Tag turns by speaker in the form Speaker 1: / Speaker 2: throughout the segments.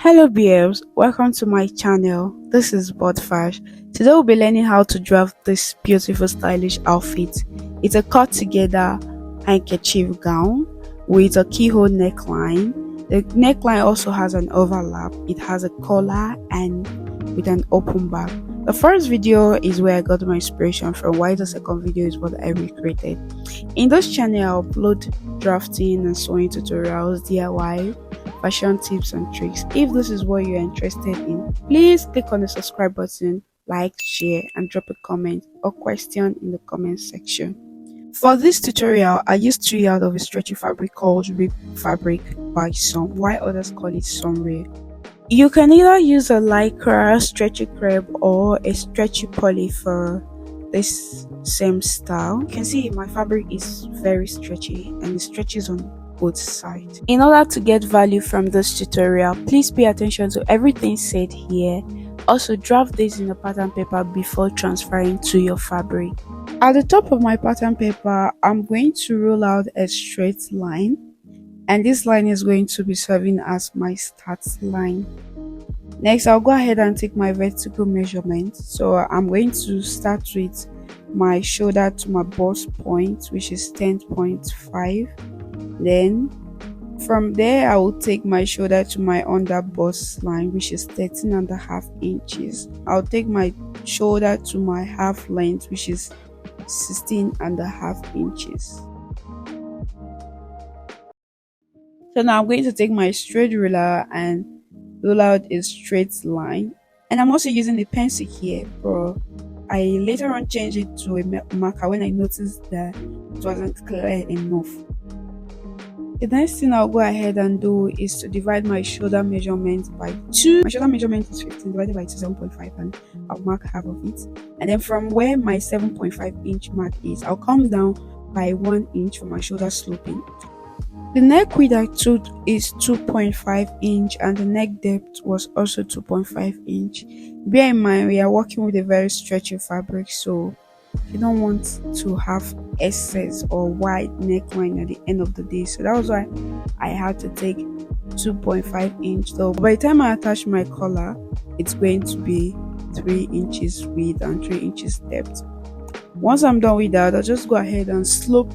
Speaker 1: Hello BMs, welcome to my channel. This is Bodfash. Today we'll be learning how to draft this beautiful stylish outfit. It's a cut together handkerchief gown with a keyhole neckline. The neckline also has an overlap. It has a collar and with an open back. The first video is where I got my inspiration from, while the second video is what I recreated. In this channel I upload drafting and sewing tutorials, DIY, fashion tips and tricks. If this is what you're interested in, please click on the subscribe button, like, share and drop a comment or question in the comment section. For this tutorial, I used 3 yards of a stretchy fabric called rib fabric by some, while others call it sunray. You can either use a lycra, stretchy crepe or a stretchy poly for this same style. You can see my fabric is very stretchy and it stretches on both sides. In order to get value from this tutorial, please pay attention to everything said here. Also, draft this in a pattern paper before transferring to your fabric. At the top of my pattern paper, I'm going to roll out a straight line, and this line is going to be serving as my start line. Next, I'll go ahead and take my vertical measurement. So I'm going to start with my shoulder to my bust point, which is 10.5. Then from there I will take my shoulder to my under bust line, which is 13.5 inches. I'll take my shoulder to my half length, which is 16.5 inches. So now I'm going to take my straight ruler and roll out a straight line, and I'm also using a pencil here, but I later on changed it to a marker when I noticed that it wasn't clear enough. The next thing I'll go ahead and do is to divide my shoulder measurement by 2. My shoulder measurement is 15 divided by 2, 7.5, and I'll mark half of it. And then from where my 7.5 inch mark is, I'll come down by 1 inch for my shoulder sloping. The neck width I took is 2.5 inch and the neck depth was also 2.5 inch. Bear in mind, we are working with a very stretchy fabric, so you don't want to have excess or wide neckline at the end of the day. So that was why I had to take 2.5 inch. So by the time I attach my collar, it's going to be 3 inches width and 3 inches depth. Once I'm done with that, I'll just go ahead and slope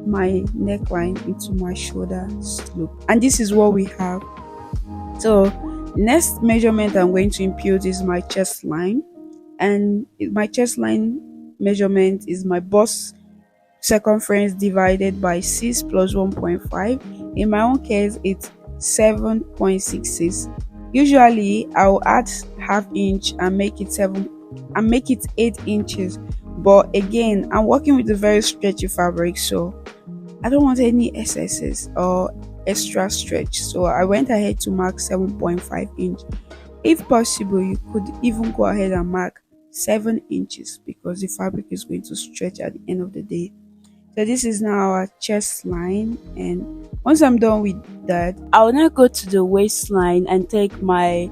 Speaker 1: my neckline into my shoulder slope, and this is what we have. So next measurement I'm going to impute is my chest line, and my chest line measurement is my bust circumference divided by 6 plus 1.5. In my own case, it's 7.66. Usually I'll add half inch and make it 8 inches, but again, I'm working with a very stretchy fabric, so I don't want any excesses or extra stretch, so I went ahead to mark 7.5 inch. If possible, you could even go ahead and mark 7 inches because the fabric is going to stretch at the end of the day. So this is now our chest line, and once I'm done with that, I'll now go to the waistline and take my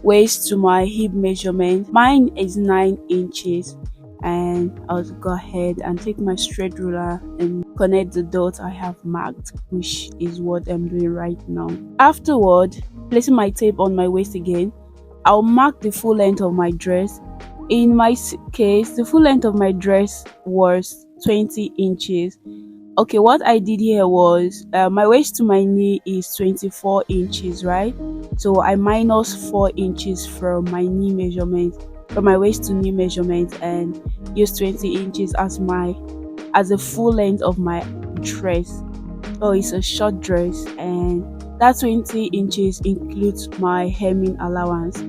Speaker 1: waist to my hip measurement. Mine is 9 inches, and I'll go ahead and take my straight ruler and connect the dots I have marked, which is what I'm doing right now. Afterward, placing my tape on my waist again, I'll mark the full length of my dress. In my case, the full length of my dress was 20 inches. Okay, what I did here was my waist to my knee is 24 inches, right? So I minus 4 inches from my knee measurement, from my waist to knee measurement, and use 20 inches as a full length of my dress. So it's a short dress, and that 20 inches includes my hemming allowance.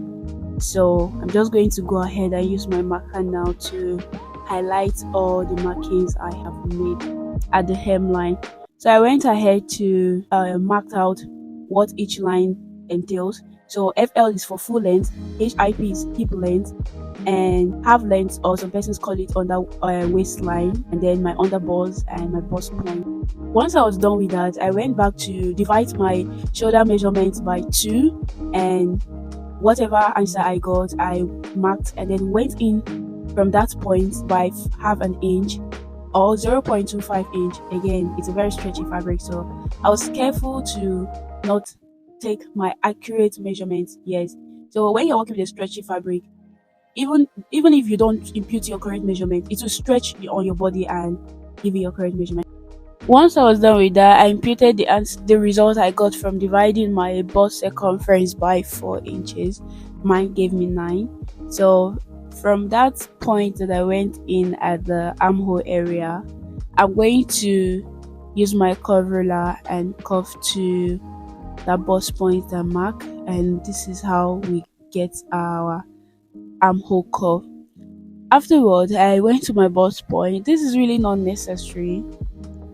Speaker 1: So I'm just going to go ahead and use my marker now to highlight all the markings I have made at the hemline. So I went ahead to mark out what each line entails. So FL is for full length, HIP is hip length, and half length, or some persons call it under waistline, and then my under bust and my bust point. Once I was done with that, I went back to divide my shoulder measurement by 2, and whatever answer I got, I marked and then went in from that point by half an inch or 0.25 inch. Again, it's a very stretchy fabric, so I was careful to not take my accurate measurements. Yes. So when you're working with a stretchy fabric, even if you don't impute your correct measurement, it will stretch on your body and give you your correct measurement. Once I was done with that, I imputed the result I got from dividing my bust circumference by 4 inches. Mine gave me 9. So from that point that I went in at the armhole area, I'm going to use my curve ruler and curve to that bust point and mark, and this is how we get our armhole curve. Afterwards, I went to my bust point. This is really not necessary,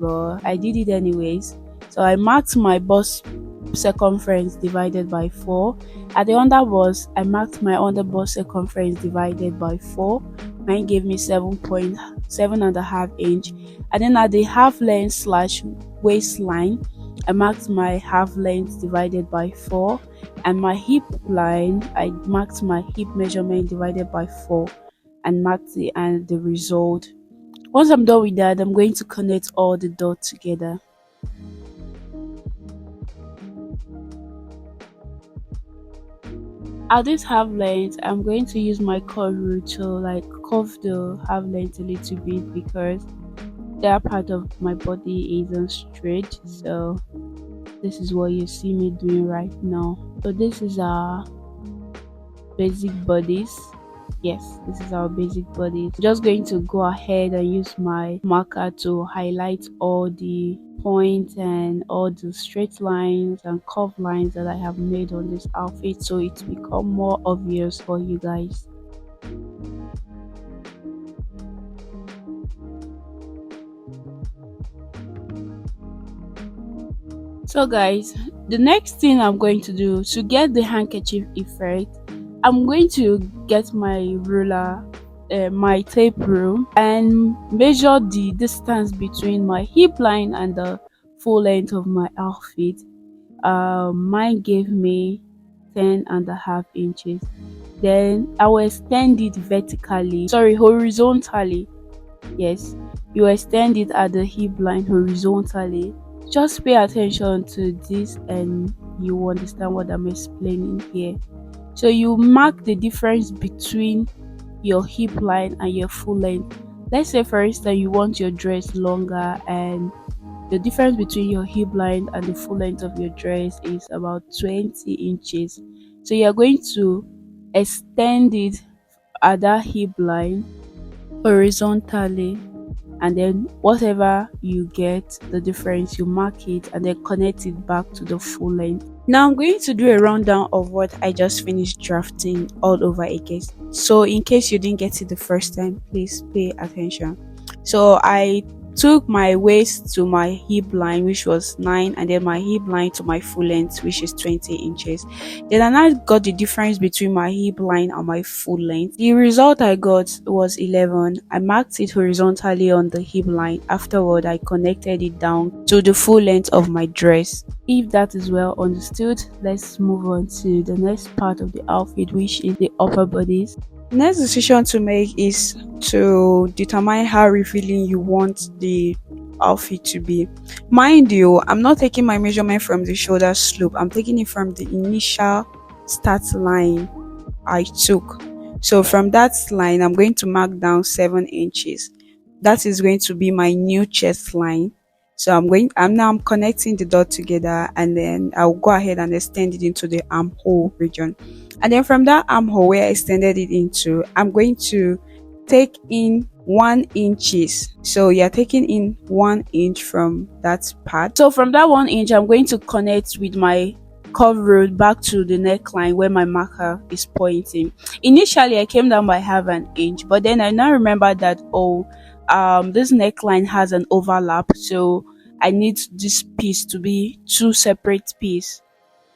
Speaker 1: but I did it anyways. So I marked my bust circumference divided by 4. At the under bust, I marked my under bust circumference divided by 4. Mine gave me 7.5 inch. And then at the half length slash waistline, I marked my half length divided by 4. And my hip line, I marked my hip measurement divided by 4 and marked the result. Once I'm done with that, I'm going to connect all the dots together. At this half length, I'm going to use my curve rule to like curve the half length a little bit because that part of my body isn't straight. So this is what you see me doing right now. So this is our basic bodice. Yes, this is our basic bodice. I'm just going to go ahead and use my marker to highlight all the points and all the straight lines and curved lines that I have made on this outfit, so it become more obvious for you guys. So guys, the next thing I'm going to do to get the handkerchief effect, I'm going to get my ruler, my tape rule, and measure the distance between my hip line and the full length of my outfit. Mine gave me 10.5 inches. Then I will extend it horizontally. Yes, you extend it at the hip line horizontally. Just pay attention to this and you will understand what I'm explaining here. So you mark the difference between your hip line and your full length. Let's say for instance you want your dress longer and the difference between your hip line and the full length of your dress is about 20 inches. So you're going to extend it at that hip line horizontally, and then whatever you get the difference, you mark it and then connect it back to the full length. Now I'm going to do a rundown of what I just finished drafting all over again, so in case you didn't get it the first time, please pay attention. So I took my waist to my hip line, which was 9, and then my hip line to my full length, which is 20 inches. Then I now got the difference between my hip line and my full length. The result I got was 11. I marked it horizontally on the hip line. Afterward, I connected it down to the full length of my dress. If that is well understood, let's move on to the next part of the outfit, which is the upper bodice. Next decision to make is to determine how revealing you want the outfit to be. Mind you, I'm not taking my measurement from the shoulder slope, I'm taking it from the initial start line I took. So from that line, I'm going to mark down 7 inches. That is going to be my new chest line. So I'm connecting the dot together, and then I'll go ahead and extend it into the armhole region. And then from that armhole where I extended it into, I'm going to take in 1 inches. So you're taking in 1 inch from that part. So from that 1 inch, I'm going to connect with my curve rule back to the neckline where my marker is pointing. Initially, I came down by half an inch, but then I now remember that this neckline has an overlap, so I need this piece to be 2 separate pieces.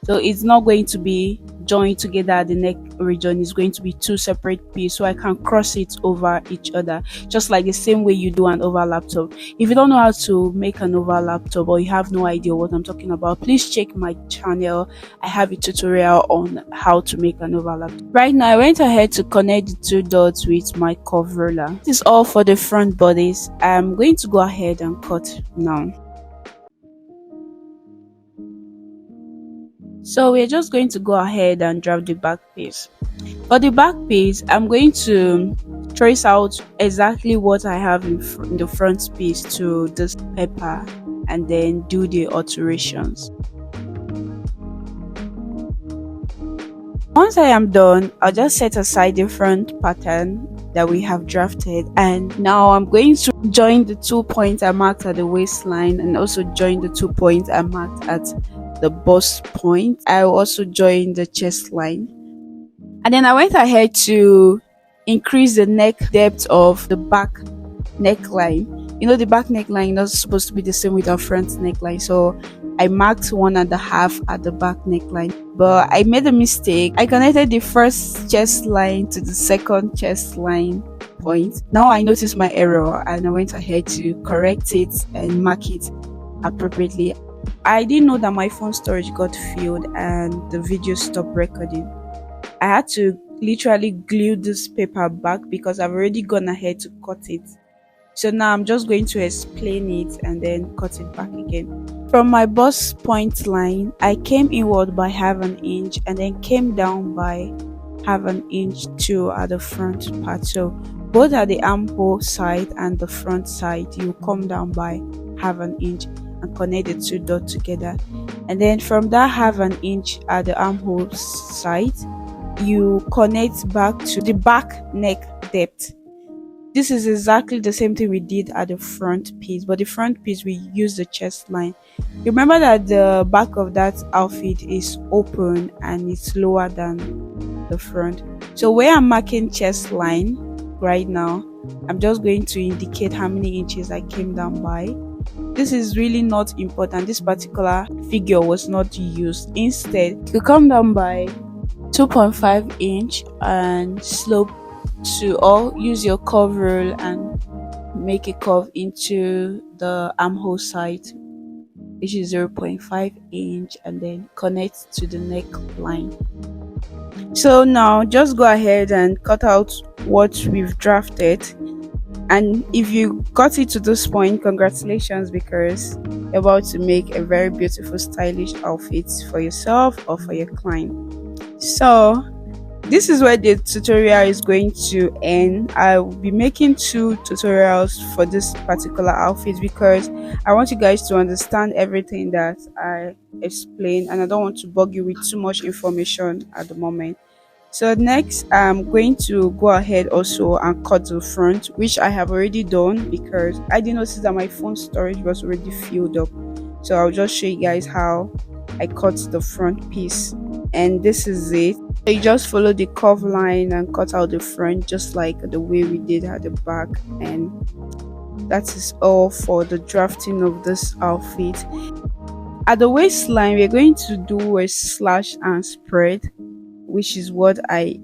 Speaker 1: So it's not going to be joined together at the neck region, it's going to be 2 separate pieces, so I can cross it over each other, just like the same way you do an overlap top. If you don't know how to make an overlap top, or you have no idea what I'm talking about, please check my channel. I have a tutorial on how to make an overlap. Right now I went ahead to connect the 2 dots with my curve ruler. This is all for the front bodice. I'm going to go ahead and cut now. So we're just going to go ahead and draft the back piece. For the back piece, I'm going to trace out exactly what I have in the front piece to this paper and then do the alterations. Once I am done, I'll just set aside the front pattern that we have drafted, and now I'm going to join the 2 points I marked at the waistline and also join the 2 points I marked at the bust point. I will also join the chest line, and then I went ahead to increase the neck depth of the back neckline. You know, the back neckline is not supposed to be the same with our front neckline, so I marked 1.5 at the back neckline, but I made a mistake. I connected the first chest line to the second chest line point. Now I noticed my error and I went ahead to correct it and mark it appropriately. I didn't know that my phone storage got filled and the video stopped recording. I had to literally glue this paper back because I've already gone ahead to cut it. So now I'm just going to explain it and then cut it back again. From my bust point line, I came inward by 1/2 inch and then came down by 1/2 inch too at the front part. So both at the armhole side and the front side, you come down by 1/2 inch and connect the 2 dots together. And then from that 1/2 inch at the armhole side, you connect back to the back neck depth. This is exactly the same thing we did at the front piece, but the front piece we use the chest line. You remember that the back of that outfit is open and it's lower than the front. So where I'm marking chest line right now, I'm just going to indicate how many inches I came down by. This is really not important. This particular figure was not used. Instead, you come down by 2.5 inch and slope to or use your curve rule and make a curve into the armhole side, which is 0.5 inch, and then connect to the neckline. So now just go ahead and cut out what we've drafted, and if you got it to this point, congratulations, because you're about to make a very beautiful stylish outfit for yourself or for your client. So this is where the tutorial is going to end. I will be making 2 tutorials for this particular outfit because I want you guys to understand everything that I explained, and I don't want to bug you with too much information at the moment. So next, I'm going to go ahead also and cut the front, which I have already done because I did notice that my phone storage was already filled up. So I'll just show you guys how I cut the front piece, and this is it. So you just follow the curve line and cut out the front just like the way we did at the back, and that is all for the drafting of this outfit. At the waistline, we're going to do a slash and spread, which is what I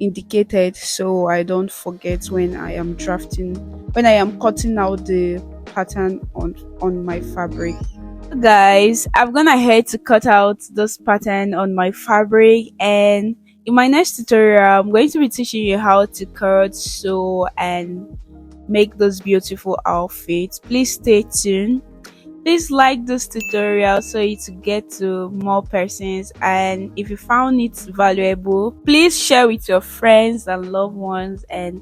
Speaker 1: indicated so I don't forget when I am cutting out the pattern on my fabric. Guys, I've gone ahead to cut out this pattern on my fabric, and in my next tutorial I'm going to be teaching you how to cut, sew, and make those beautiful outfits. Please stay tuned. Please like this tutorial so it will get to more persons, and if you found it valuable, please share with your friends and loved ones, and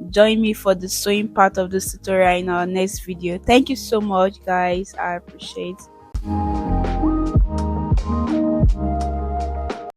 Speaker 1: join me for the sewing part of this tutorial in our next video. Thank you so much, guys. I appreciate it.